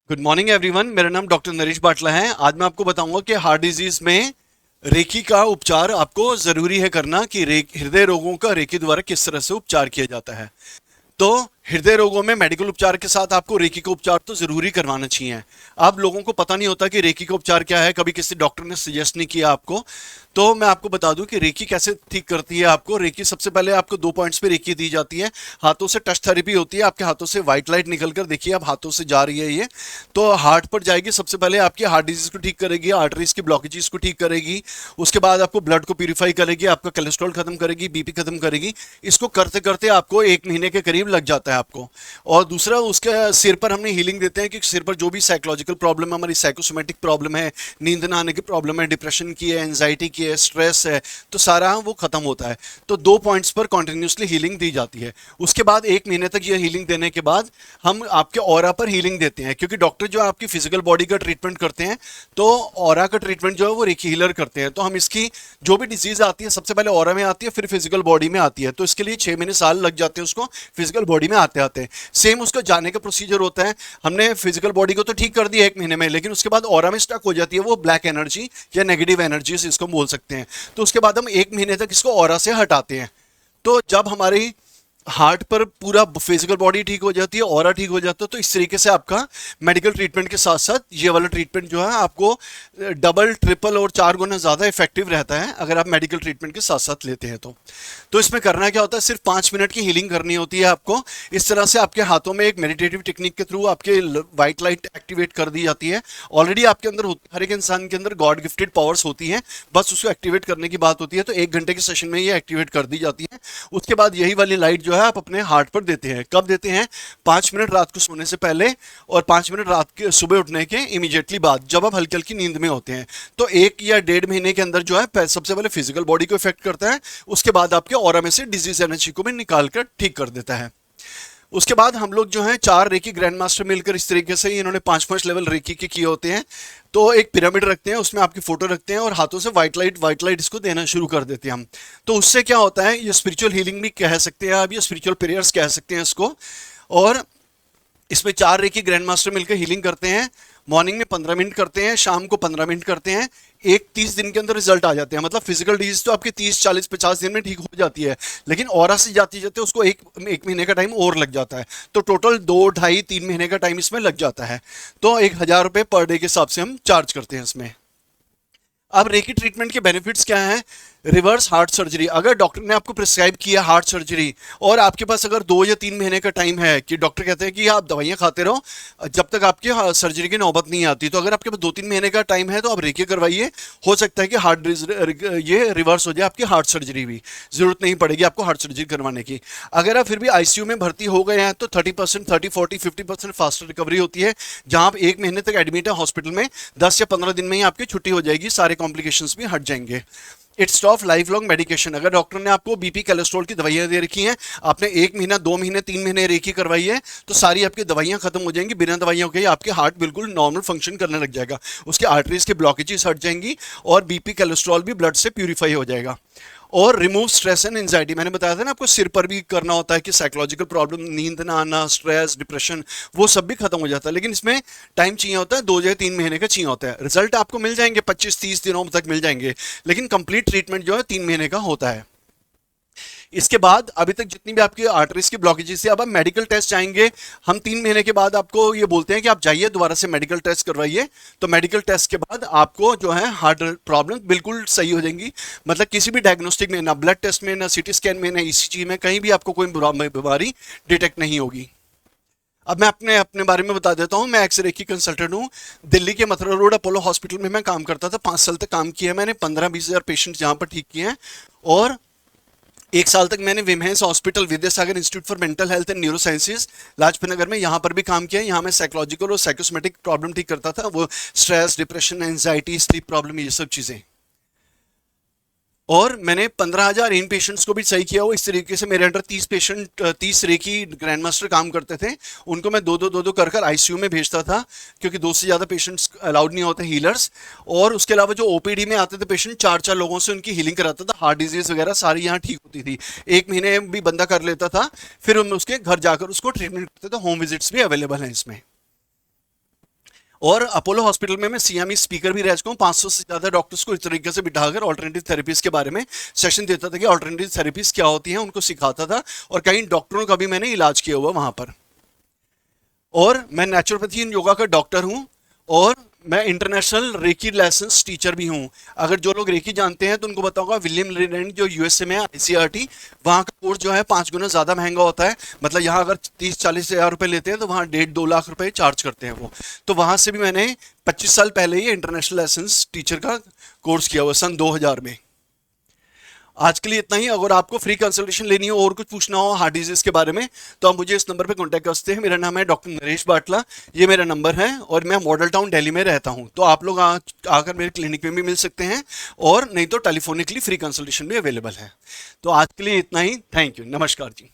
Good morning everyone. मेरा नाम doctor Naresh बाटला है। आज मैं आपको बताऊंगा कि हार्ट डिजीज में रेकी का उपचार आपको जरूरी है करना कि हृदय रोगों का रेकी द्वारा किस तरह से उपचार किया जाता है। तो हृदय रोगों में मेडिकल उपचार के साथ आपको रेकी का उपचार तो जरूरी करवाना चाहिए। अब लोगों को पता नहीं होता कि रेकी का उपचार क्या है, कभी किसी डॉक्टर ने सजेस्ट नहीं किया आपको। तो मैं आपको बता दूं कि रेकी कैसे ठीक करती है आपको। रेकी सबसे पहले आपको 2 पॉइंट्स पे रेकी दी जाती है। हाथों से टच थेरेपी होती है, आपके हाथों से व्हाइट लाइट निकल कर देखिए अब हाथों से जा रही है ये, तो हार्ट पर जाएगी। सबसे पहले आपकी हार्ट डिजीज को ठीक करेगी, आर्टरीज की ब्लॉकेजेस को ठीक करेगी। उसके बाद आपको ब्लड को प्यूरिफाई करेगी, आपका कोलेस्ट्रॉल खत्म करेगी, बीपी खत्म करेगी। इसको करते करते आपको 1 महीने के करीब लग जाता है आपको। और दूसरा, उसके सिर पर हमने हीलिंग देते हैं कि सिर पर जो भी साइकोलॉजिकल प्रॉब्लम है, हमारी साइकोसोमेटिक प्रॉब्लम है, नींद ना आने की प्रॉब्लम है, डिप्रेशन की है, एंजाइटी की है, स्ट्रेस है, तो सारा वो खत्म होता है। तो 2 पॉइंट्स पर कॉन्टिन्यूसली हीलिंग दी जाती है। उसके बाद 1 महीने तक ये हीलिंग देने के बाद हम आपके ऑरा पर हीलिंग देते हैं, क्योंकि डॉक्टर जो आपकी फिजिकल बॉडी का ट्रीटमेंट करते हैं तो ऑरा का ट्रीटमेंट जो है वो रेकी हीलर करते हैं। तो हम इसकी जो भी डिजीज आती है सबसे पहले ऑरा में आती है, फिर फिजिकल बॉडी में आती है। तो इसके लिए 6 महीने साल लग जाते हैं उसको फिजिकल बॉडी में आते आते। सेम उसका जाने का प्रोसीजर होता है। हमने फिजिकल बॉडी को तो ठीक कर दिया 1 महीने में, लेकिन उसके बाद ऑरा में स्टक हो जाती है वो ब्लैक एनर्जी या नेगेटिव एनर्जी इसको बोल सकते हैं। तो उसके बाद हम 1 महीने तक इसको ऑरा से हटाते हैं। तो जब हमारी हार्ट पर पूरा फिजिकल बॉडी ठीक हो जाती है, ऑरा ठीक हो जाता है, तो इस तरीके से आपका मेडिकल ट्रीटमेंट के साथ साथ ये वाला ट्रीटमेंट जो है आपको डबल ट्रिपल और 4 गुना ज़्यादा इफेक्टिव रहता है अगर आप मेडिकल ट्रीटमेंट के साथ साथ लेते हैं। तो इसमें करना क्या होता है, सिर्फ 5 मिनट की हीलिंग करनी होती है आपको। इस तरह से आपके हाथों में एक मेडिटेटिव टेक्निक के थ्रू आपके वाइट लाइट एक्टिवेट कर दी जाती है। ऑलरेडी आपके अंदर हर एक इंसान के अंदर गॉड गिफ्टेड पावर्स होती हैं, बस उसको एक्टिवेट करने की बात होती है। तो 1 घंटे के सेशन में ये एक्टिवेट कर दी जाती है। उसके बाद यही वाली लाइट जो है आप अपने हार्ट पर देते हैं। कब देते हैं? 5 मिनट रात को सोने से पहले और 5 मिनट रात के सुबह उठने के इमीडिएटली बाद, जब आप हल्की हल्की नींद में होते हैं। तो 1 या 1.5 महीने के अंदर जो है सबसे पहले फिजिकल बॉडी को इफेक्ट करता है, उसके बाद आपके ऑरा में से डिजीज एनर्जी को भी निकाल कर ठीक कर देता है। उसके बाद हम लोग जो है 4 रेकी ग्रैंड मास्टर मिलकर इस तरीके से इन्होंने 5 5 लेवल रेकी के किए होते हैं। तो एक पिरामिड रखते हैं, उसमें आपकी फोटो रखते हैं और हाथों से व्हाइट लाइट इसको देना शुरू कर देते हैं हम। तो उससे क्या होता है, ये स्पिरिचुअल हीलिंग भी कह सकते हैं आप, ये स्पिरिचुअल प्रेयर्स कह सकते हैं इसको। और इसमें 4 रेकी ग्रैंड मास्टर मिलकर हीलिंग करते हैं। मॉर्निंग में 15 मिनट करते हैं, शाम को 15 मिनट करते हैं। 30 दिन के अंदर रिजल्ट आ जाते हैं। मतलब फिजिकल डिजीज तो आपके 30 40 50 दिन में ठीक हो जाती है, लेकिन ऑरा से जाती जाते उसको एक महीने का टाइम और लग जाता है। तो टोटल 2 ढाई 3 महीने का टाइम इसमें लग जाता है। तो 1,000 रुपये पर डे के हिसाब से हम चार्ज करते हैं इसमें। अब रेकी ट्रीटमेंट के बेनिफिट्स क्या हैं? रिवर्स हार्ट सर्जरी, अगर डॉक्टर ने आपको प्रिस्क्राइब किया हार्ट सर्जरी और आपके पास अगर 2 या 3 महीने का टाइम है, कि डॉक्टर कहते हैं कि आप दवाइयां खाते रहो जब तक आपकी सर्जरी की नौबत नहीं आती, तो अगर आपके पास 2 3 महीने का टाइम है तो आप रेकी करवाइए। हो सकता है कि ये रिवर्स हो जाए, आपकी हार्ट सर्जरी भी जरूरत नहीं पड़ेगी आपको हार्ट सर्जरी करवाने की। अगर आप फिर भी आईसीयू में भर्ती हो गए हैं तो 30% 30 40 50% फास्टर रिकवरी होती है। जहां आप 1 महीने तक एडमिट है हॉस्पिटल में, 10 या 15 दिन में ही आपकी छुट्टी हो जाएगी, सारे कॉम्प्लिकेशंस भी हट जाएंगे। It's stop life long medication, अगर डॉक्टर ने आपको बीपी कोलेस्ट्रॉल की दवाइयां दे रखी हैं, आपने 1 महीना 2 महीने 3 महीने रेकी करवाई है, तो सारी आपकी दवाइयां खत्म हो जाएंगी। बिना दवाइयों के आपके हार्ट बिल्कुल नॉर्मल फंक्शन करने लग जाएगा, उसके आर्टरीज के ब्लॉकेजेस हट जाएंगी और बीपी कोलेस्ट्रॉल भी ब्लड से प्यूरिफाई हो जाएगा। और रिमूव स्ट्रेस एंड एंजाइटी, मैंने बताया था ना आपको सिर पर भी करना होता है कि साइकोलॉजिकल प्रॉब्लम, नींद ना आना, स्ट्रेस, डिप्रेशन, वो सब भी खत्म हो जाता है। लेकिन इसमें टाइम चाहिए होता है, 2 या 3 महीने का चाहिए होता है। रिजल्ट आपको मिल जाएंगे 25 30 दिनों तक मिल जाएंगे, लेकिन कंप्लीट ट्रीटमेंट जो है 3 महीने का होता है। इसके बाद अभी तक जितनी भी आपकी आर्टरीज की ब्लॉकेजेस है, अब आप मेडिकल टेस्ट जाएंगे। हम 3 महीने के बाद आपको ये बोलते हैं कि आप जाइए दोबारा से मेडिकल टेस्ट करवाइए। तो मेडिकल टेस्ट के बाद आपको जो है हार्ट प्रॉब्लम बिल्कुल सही हो जाएंगी। मतलब किसी भी डायग्नोस्टिक में, ना ब्लड टेस्ट में, ना सीटी स्कैन में, ना ईसीजी में, कहीं भी आपको कोई बीमारी डिटेक्ट नहीं होगी। अब मैं अपने अपने बारे में बता देता हूँ। मैं एक्सरे की कंसल्टेंट हूँ। दिल्ली के मथुरा रोड अपोलो हॉस्पिटल में मैं काम करता था। 5 साल तक काम किया मैंने, 15-20 हज़ार पेशेंट यहाँ पर ठीक किए हैं। और 1 साल तक मैंने women's hospital, Vidyasagar institute for mental health and neuro sciences, Lajpat Nagar में, यहाँ पर भी काम किया है। यहाँ मैं साइकोलॉजिकल और साइकोसोमेटिक प्रॉब्लम ठीक करता था, वो stress, depression, anxiety, sleep problem, ये सब चीज़ें। और मैंने 15,000 इन पेशेंट्स को भी सही किया। वो इस तरीके से मेरे अंडर 30 रेकी ग्रैंड मास्टर काम करते थे। उनको मैं दो दो कर आईसीयू में भेजता था, क्योंकि 2 से ज़्यादा पेशेंट्स अलाउड नहीं होते हीलर्स। और उसके अलावा जो ओपीडी में आते थे पेशेंट, 4 4 लोगों से उनकी हीलिंग कराता था। हार्ट डिजीज वगैरह सारी यहाँ ठीक होती थी। 1 महीने भी बंदा कर लेता था, फिर हम उसके घर जाकर उसको ट्रीटमेंट करते थे। होम विजिट्स भी अवेलेबल हैं इसमें। और अपोलो हॉस्पिटल में मैं सीएमई स्पीकर भी रह चुका हूँ। 500 से ज़्यादा डॉक्टर्स को इस तरीके से बिठाकर ऑल्टरनेटिव थेरेपीज के बारे में सेशन देता था कि ऑल्टरनेटिव थेरेपीज क्या होती हैं, उनको सिखाता था, और कई डॉक्टरों का भी मैंने इलाज किया हुआ वहाँ पर। और मैं नेचुरोपैथी एंड योगा का डॉक्टर हूँ, और मैं इंटरनेशनल रेकी लेसन्स टीचर भी हूँ। अगर जो लोग रेकी जानते हैं तो उनको बताऊंगा, विलियम लिडेंट जो यूएसए में है, आईसीआरटी, वहाँ का कोर्स जो है 5 गुना ज़्यादा महंगा होता है। मतलब यहाँ अगर 30-40 हज़ार रुपये लेते हैं तो वहाँ 1.5-2 लाख रुपए चार्ज करते हैं वो। तो वहाँ से भी मैंने 25 साल पहले ही इंटरनेशनल लेसन्स टीचर का कोर्स किया हुआ, सन 2000 में। आज के लिए इतना ही। अगर आपको फ्री कंसल्टेशन लेनी हो और कुछ पूछना हो हार्ट डिजीज के बारे में, तो आप मुझे इस नंबर पे कांटेक्ट कर सकते हैं। मेरा नाम है डॉक्टर नरेश बाटला, ये मेरा नंबर है, और मैं मॉडल टाउन दिल्ली में रहता हूँ। तो आप लोग आकर मेरे क्लिनिक में भी मिल सकते हैं, और नहीं तो टेलीफोनिकली फ्री कंसल्टेशन भी अवेलेबल है। तो आज के लिए इतना ही। थैंक यू, नमस्कार जी।